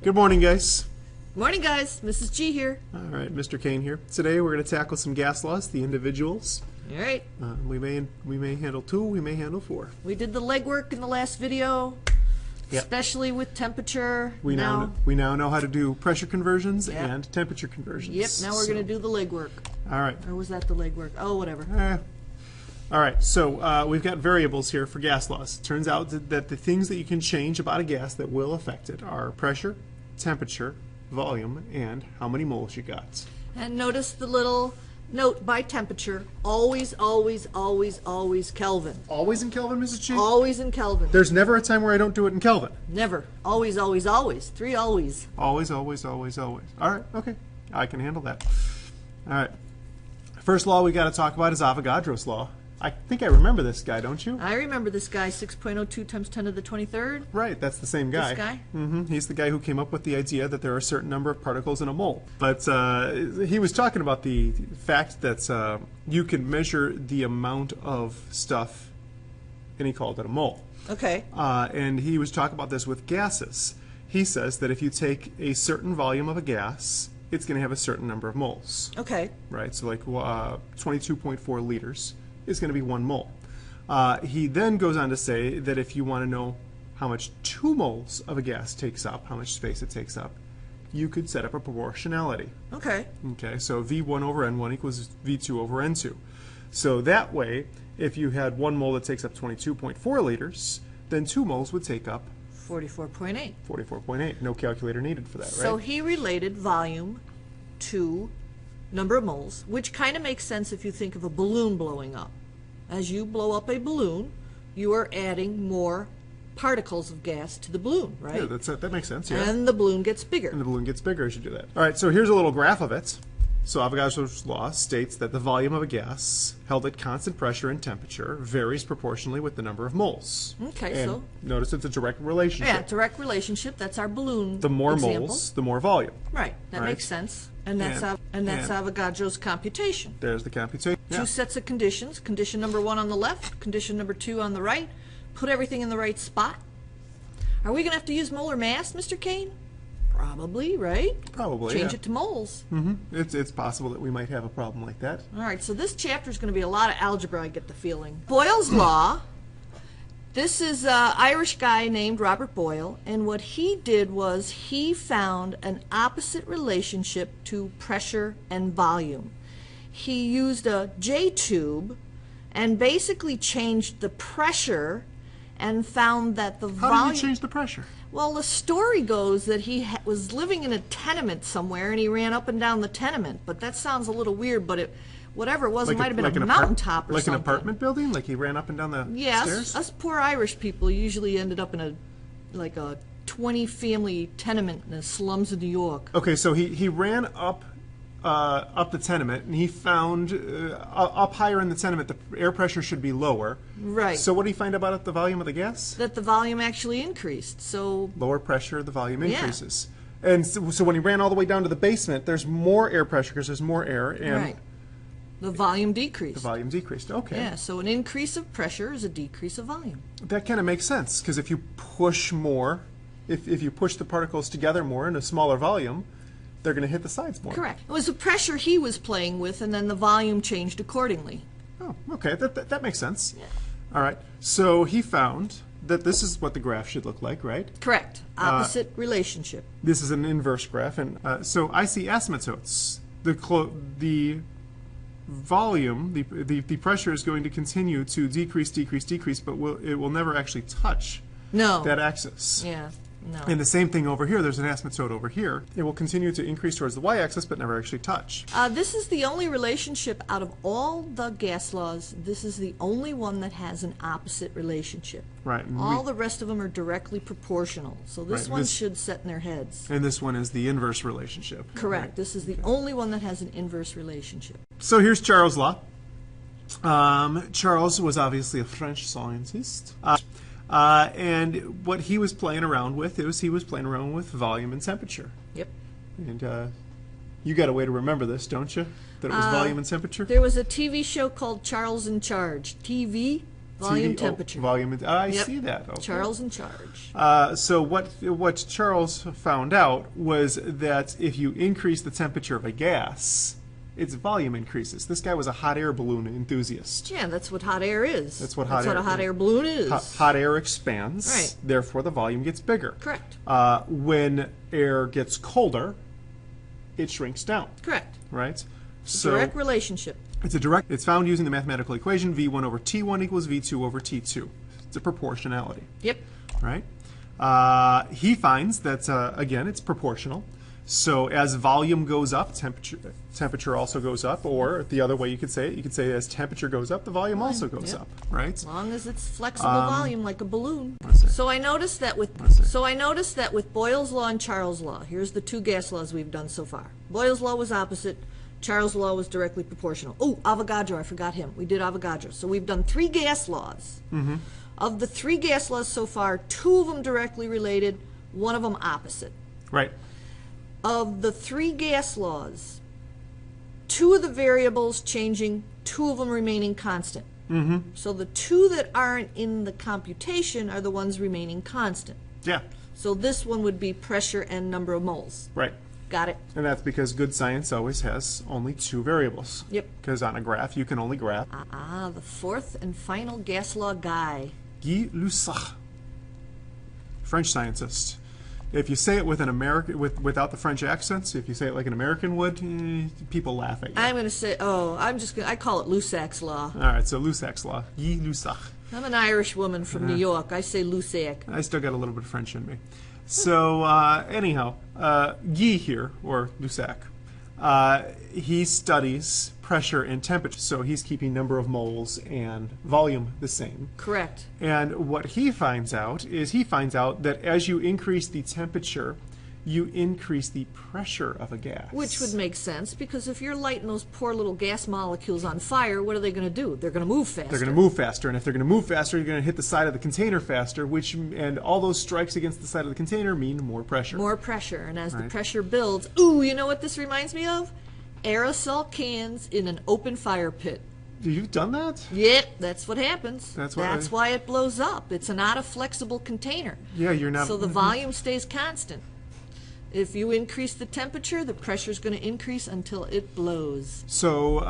Good morning, guys. Morning, guys. Mrs. G here. All right, Mr. Kane here. Today we're going to tackle some gas laws, the individuals. All right. We may handle 2, we may handle 4. We did the legwork in the last video, Yep. especially with temperature. We now know how to do pressure conversions Yep. and temperature conversions. Yep. Now we're going to do the legwork. All right. Or was that the legwork? Oh, whatever. All right. So we've got variables here for gas laws. It turns out that the things that you can change about a gas that will affect it are pressure, temperature, volume, and how many moles you got. And notice the little note by temperature. Always, always, always, always Kelvin. Always in Kelvin, Mrs. G? Always in Kelvin. There's never a time where I don't do it in Kelvin. Never. Always, always, always. 3 always. Always, always, always, always. All right, okay. I can handle that. All right. First law we got to talk about is Avogadro's law. I think I remember this guy, don't you? I remember this guy, 6.02 times 10 to the 23rd. Right, that's the same guy. This guy? Mm-hmm. He's the guy who came up with the idea that there are a certain number of particles in a mole. But he was talking about the fact that you can measure the amount of stuff, and he called it a mole. Okay. And he was talking about this with gases. He says that if you take a certain volume of a gas, it's going to have a certain number of moles. Okay. Right, so like 22.4 liters is going to be 1 mole. He then goes on to say that if you want to know how much 2 moles of a gas takes up, how much space it takes up, you could set up a proportionality. Okay. Okay, so V1 over N1 equals V2 over N2. So that way, if you had 1 mole that takes up 22.4 liters, then 2 moles would take up 44.8. 44.8. No calculator needed for that, right? So he related volume to number of moles, which kind of makes sense if you think of a balloon blowing up. As you blow up a balloon, you are adding more particles of gas to the balloon, right? Yeah, that makes sense, yeah. And the balloon gets bigger. And the balloon gets bigger as you do that. All right, so here's a little graph of it. So Avogadro's law states that the volume of a gas held at constant pressure and temperature varies proportionally with the number of moles. Okay, and so notice it's a direct relationship. yeah, direct relationship. That's our balloon The more example. moles, the more volume. Right, that Right. makes sense. And that's Avogadro's computation. There's the computation. Yeah. 2 sets of conditions. Condition number 1 on the left, condition number 2 on the right. Put everything in the right spot. Are we going to have to use molar mass, Mr. Kane? Probably, right? Probably, Change yeah. it to moles. It's possible that we might have a problem like that. All right, so this chapter is going to be a lot of algebra, I get the feeling. Boyle's law. This is an Irish guy named Robert Boyle, and what he did was he found an opposite relationship to pressure and volume. He used a J-tube and basically changed the pressure and found that the volume... How did you change the pressure? Well, the story goes that he was living in a tenement somewhere and he ran up and down the tenement, but that sounds a little weird, but whatever it was, it might have been a mountaintop or like something. Like an apartment building? Like he ran up and down the stairs? Us poor Irish people usually ended up in a 20-family tenement in the slums of New York. Okay, so he ran up the tenement, and he found up higher in the tenement the air pressure should be lower. Right. So what did he find about the volume of the gas? That the volume actually increased. So Lower pressure, the volume increases. And so when he ran all the way down to the basement, there's more air pressure because there's more air, and right. The volume decreased. the volume decreased. Okay. Yeah, so an increase of pressure is a decrease of volume. That kind of makes sense, because if you push more, if you push the particles together more in a smaller volume, they're going to hit the sides more. Correct. It was the pressure he was playing with, and then the volume changed accordingly. Oh, okay. That makes sense. Yeah. All right. So he found that this is what the graph should look like, right? Correct. Opposite relationship. This is an inverse graph, and so I see asymptotes. The volume, the pressure is going to continue to decrease, but it will never actually touch that axis. Yeah. No. And the same thing over here, there's an asymptote over here. It will continue to increase towards the y-axis, but never actually touch. This is the only relationship out of all the gas laws, this is the only one that has an opposite relationship. Right. All the rest of them are directly proportional. So this one should set in their heads. And this one is the inverse relationship. Correct. Right. This is the only one that has an inverse relationship. So here's Charles' law. Charles was obviously a French scientist. And what he was playing around with he was playing around with volume and temperature. Yep. And you got a way to remember this, don't you? That it was volume and temperature? There was a TV show called Charles in Charge. TV, Volume, temperature. Volume. I Yep. see that. Okay. Charles in charge. So what Charles found out was that if you increase the temperature of a gas, its volume increases. This guy was a hot air balloon enthusiast. Yeah, that's what hot air is. That's what a hot air balloon is. Hot air expands, Right. therefore the volume gets bigger. Correct. When air gets colder, it shrinks down, Correct. right? So Direct relationship. it's found using the mathematical equation V1 over T1 equals V2 over T2. It's a proportionality, Yep. right? He finds that, again, it's proportional. So as volume goes up, temperature also goes up, or the other way you could say as temperature goes up, the volume also goes Yep. up, right? As long as it's flexible volume like a balloon. see. So I noticed that with Boyle's law and Charles' law. Here's the two gas laws we've done so far. Boyle's law was opposite. Charles' law was directly proportional. Oh, Avogadro, I forgot him. We did Avogadro. So we've done 3 gas laws. Mm-hmm. Of the 3 gas laws so far, 2 of them directly related, 1 of them opposite. Right. Of the 3 gas laws, 2 of the variables changing, 2 of them remaining constant. Mm-hmm. So the 2 that aren't in the computation are the ones remaining constant. Yeah. So this one would be pressure and number of moles. Right. Got it? And that's because good science always has only 2 variables. Yep. Because on a graph, you can only graph. The 4th and final gas law guy. Gay-Lussac, French scientist. If you say it with an American, without the French accents, if you say it like an American would, people laugh at you. I'm going to say, I call it Lussac's law. All right, so Lussac's law. Gay-Lussac. I'm an Irish woman from New York. I say Lussac. I still got a little bit of French in me. So anyhow, Guy here, or Lussac, he studies pressure and temperature. So he's keeping number of moles and volume the same. Correct. And what he finds out is that as you increase the temperature, you increase the pressure of a gas. Which would make sense, because if you're lighting those poor little gas molecules on fire, what are they going to do? They're going to move faster. They're going to move faster, and if they're going to move faster, you're going to hit the side of the container faster, and all those strikes against the side of the container mean more pressure. More pressure, and as the Right. pressure builds, ooh, you know what this reminds me of? Aerosol cans in an open fire pit. You've done that? Yep, that's what happens. That's why it blows up. It's not a flexible container. Yeah, you're not. So the volume stays constant. If you increase the temperature, the pressure is going to increase until it blows. So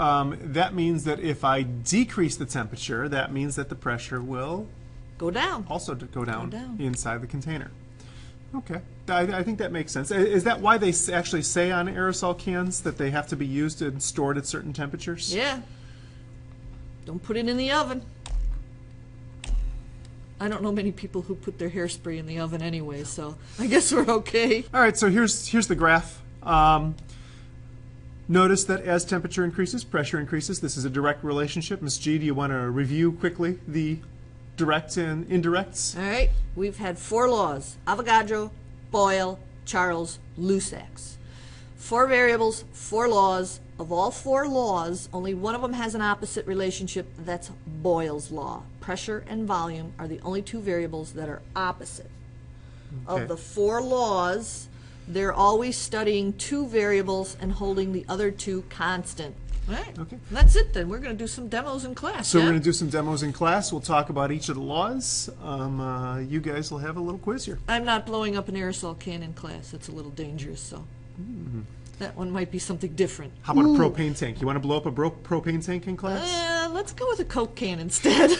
that means that if I decrease the temperature, that means that the pressure will Go down. also go down down. inside the container. Okay, I think that makes sense. Is that why they actually say on aerosol cans that they have to be used and stored at certain temperatures? Yeah. Don't put it in the oven. I don't know many people who put their hairspray in the oven anyway, so I guess we're okay. All right, so here's the graph. Notice that as temperature increases, pressure increases. This is a direct relationship. Ms. G, do you want to review quickly the direct and indirects? All right, we've had 4 laws: Avogadro, Boyle, Charles, Lussac's. 4 variables, 4 laws. Of all 4 laws, only one of them has an opposite relationship. That's Boyle's law. Pressure and volume are the only 2 variables that are opposite. Okay. Of the 4 laws, they're always studying 2 variables and holding the other 2 constant. All right. Okay. That's it then. We're going to do some demos in class. So yeah? we're going to do some demos in class. We'll talk about each of the laws. You guys will have a little quiz here. I'm not blowing up an aerosol can in class. That's a little dangerous, so that one might be something different. How about a propane tank? You want to blow up a propane tank in class? Let's go with a Coke can instead.